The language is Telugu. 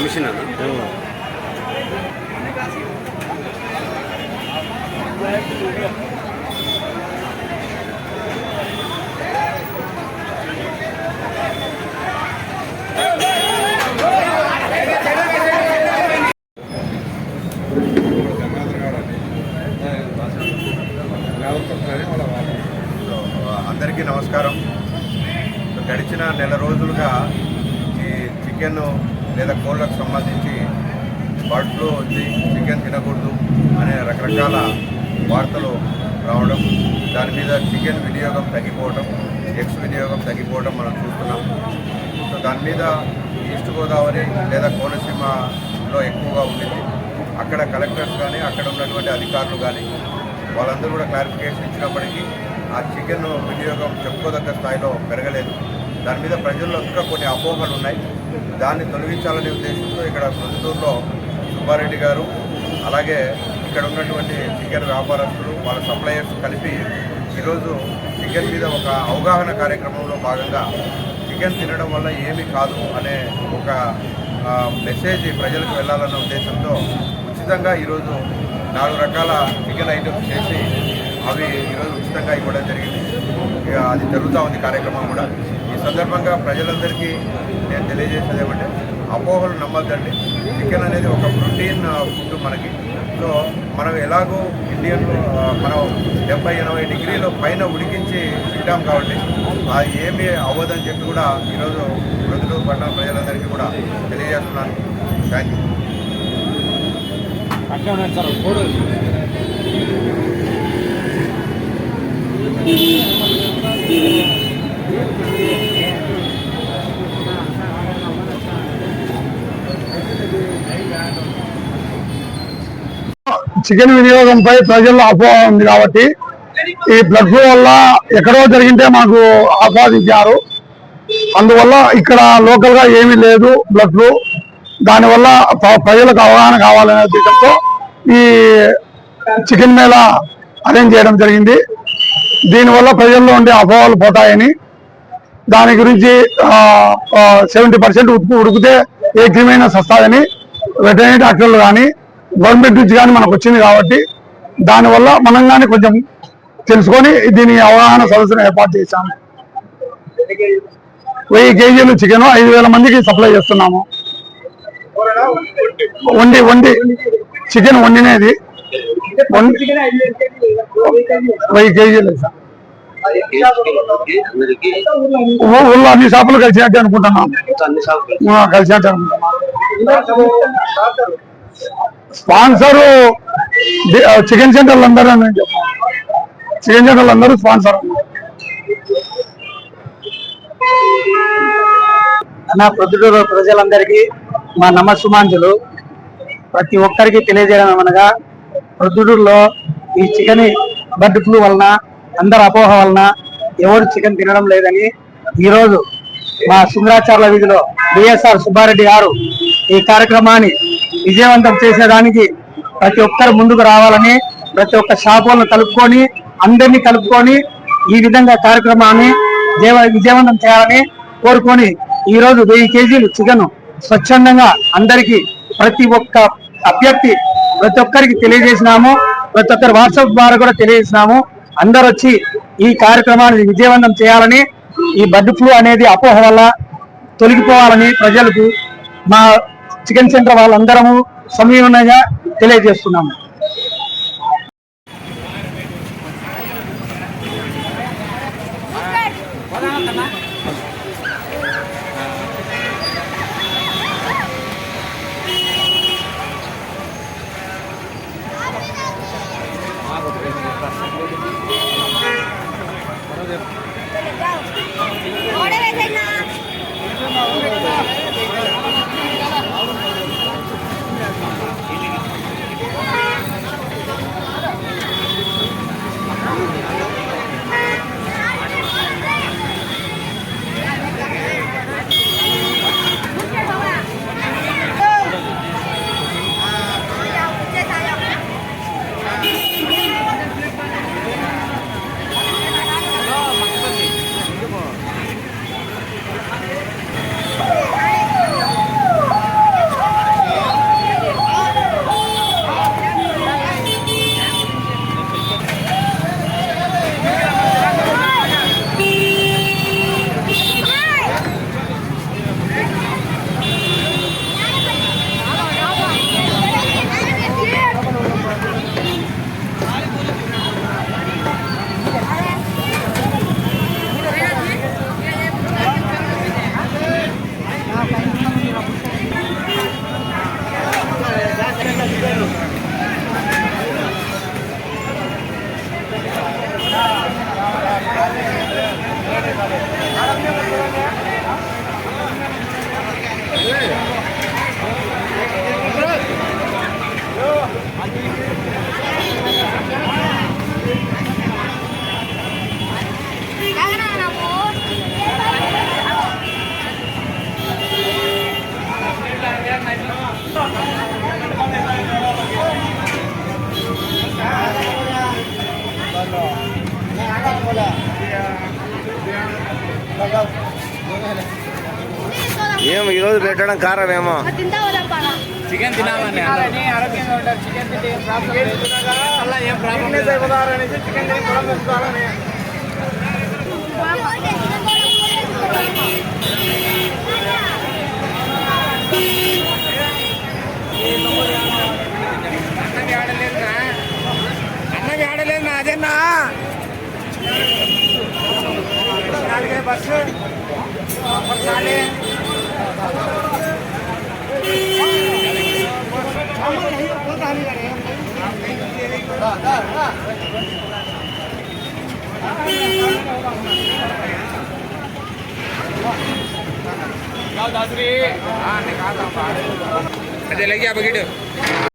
మిషన్ అందరికీ నమస్కారం. గడిచిన నెల రోజులుగా ఈ చికెన్ లేదా కోళ్ళకు సంబంధించి బర్డ్ ఫ్లూ వచ్చి చికెన్ తినకూడదు అనే రకరకాల వార్తలు రావడం, దాని మీద చికెన్ వినియోగం తగ్గిపోవడం, ఎగ్స్ వినియోగం తగ్గిపోవడం మనం చూస్తున్నాం. సో దాని మీద ఈస్ట్ గోదావరి లేదా కోనసీమలో ఎక్కువగా ఉండేది. అక్కడ కలెక్టర్స్ కానీ అక్కడ ఉన్నటువంటి అధికారులు కానీ వాళ్ళందరూ కూడా క్లారిఫికేషన్ ఇచ్చినప్పటికీ ఆ చికెన్ వినియోగం చెప్పుకోదగ్గ స్థాయిలో పెరగలేదు. దాని మీద ప్రజల్లో ఇంకా కొన్ని అపోహలు ఉన్నాయి. దాన్ని తొలగించాలనే ఉద్దేశంతో ఇక్కడ ప్రొద్దుటూరులో సుబ్బారెడ్డి గారు, అలాగే ఇక్కడ ఉన్నటువంటి చికెన్ వ్యాపారస్తులు, వాళ్ళ సప్లయర్స్ కలిపి ఈరోజు చికెన్ మీద ఒక అవగాహన కార్యక్రమంలో భాగంగా చికెన్ తినడం వల్ల ఏమీ కాదు అనే ఒక మెసేజ్ ప్రజలకు వెళ్ళాలన్న ఉద్దేశంతో ఉచితంగా ఈరోజు 4 రకాల చికెన్ ఐటమ్స్ చేసి అవి ఈరోజు ఉచితంగా ఇవ్వడం జరిగింది. అది జరుగుతూ ఉంది కార్యక్రమం కూడా. ఈ సందర్భంగా ప్రజలందరికీ నేను తెలియజేసేది ఏమంటే, అపోహలు నమ్మద్దండి. చికెన్ అనేది ఒక ప్రోటీన్ ఫుడ్ మనకి. సో మనం ఎలాగో ఇండియన్లో మనం 70-80 డిగ్రీల పైన ఉడికించి తింటాం కాబట్టి అది ఏమీ అవ్వదని చెప్పి కూడా ఈరోజు ప్రజలు పట్టణ ప్రజలందరికీ కూడా తెలియజేస్తున్నాను. Thank you. చికెన్ వినియోగంపై ప్రజల్లో అపోహ ఉంది కాబట్టి ఈ బ్లడ్ ఫ్లూ వల్ల ఎక్కడో జరిగింటే మాకు ఆస్వాదించారు. అందువల్ల ఇక్కడ లోకల్ గా ఏమీ లేదు బ్లడ్ ఫ్లూ. దానివల్ల ప్రజలకు అవగాహన కావాలనే ఉద్దేశంతో ఈ చికెన్ మేళా అరేంజ్ చేయడం జరిగింది. దీనివల్ల ప్రజల్లో ఉండే అపోహలు పోతాయని, దాని గురించి 70% ఉడికితే ఏ క్రిమైనా సస్తాదని వెటర్నరీ డాక్టర్లు కానీ గవర్నమెంట్ నుంచి కానీ మనకు వచ్చింది కాబట్టి దానివల్ల మనం కానీ కొంచెం తెలుసుకొని దీని అవగాహన సదస్సును ఏర్పాటు చేశాము. 1000 కేజీలు చికెన్ 5000 మందికి సప్లై చేస్తున్నాము. వండి చికెన్ వండినేది 1000 కేజీలు ఊళ్ళో అన్ని షాపులు కలిసినట్టు అనుకుంటున్నాం. కలిసినట్టు అనుకుంటున్నాం. స్పాన్సరు చికెన్ సెంటర్లు అందరూ, చికెన్ సెంటర్లు అందరూ స్పాన్సర్. నా ప్రొద్దుటూరు ప్రజలందరికీ మా నమస్సుమాంజులు. ప్రతి ఒక్కరికి తెలియజేయడం అనగా, ప్రొద్దుటూరులో ఈ చికెన్ బర్డ్ ఫ్లూ వలన అందరు అపోహ వలన ఎవరు చికెన్ తినడం లేదని ఈరోజు మా సుందరాచార్ల వీధిలో బిఎస్ఆర్ సుబ్బారెడ్డి గారు ఈ కార్యక్రమాన్ని విజయవంతం చేసేదానికి ప్రతి ఒక్కరు ముందుకు రావాలని, ప్రతి ఒక్క షాపులను కలుపుకొని అందరినీ కలుపుకొని ఈ విధంగా కార్యక్రమాన్ని విజయవంతం చేయాలని కోరుకొని ఈరోజు 1000 కేజీలు చికెన్ స్వచ్ఛందంగా అందరికీ ప్రతి ఒక్క అభ్యర్థి ప్రతి ఒక్కరికి తెలియజేసినాము. ప్రతి ఒక్కరు వాట్సాప్ ద్వారా కూడా తెలియజేసినాము. అందరూ వచ్చి ఈ కార్యక్రమాన్ని విజయవంతం చేయాలని, ఈ బర్డ్ ఫ్లూ అనేది అపోహ వల్ల తొలగిపోవాలని ప్రజలకు మా చికెన్ సెంటర్ వాళ్ళందరము సమన్వయంగా తెలియజేస్తున్నాము. ఏమో ఈరోజు పెట్టడం కారణం ఏమో చికెన్ తినాలని ఆరోగ్యంగా ఉంటారు. చికెన్ తింటే ఏం ప్రాబ్లం లేదు. అలా ఏం ప్రాబ్లం లేదు. చికెన్ తిని పొలం పెట్టుకోవాలని అన్నకి ఆడలేదు నా అదేనా బస్సు अरे लग गया बकेट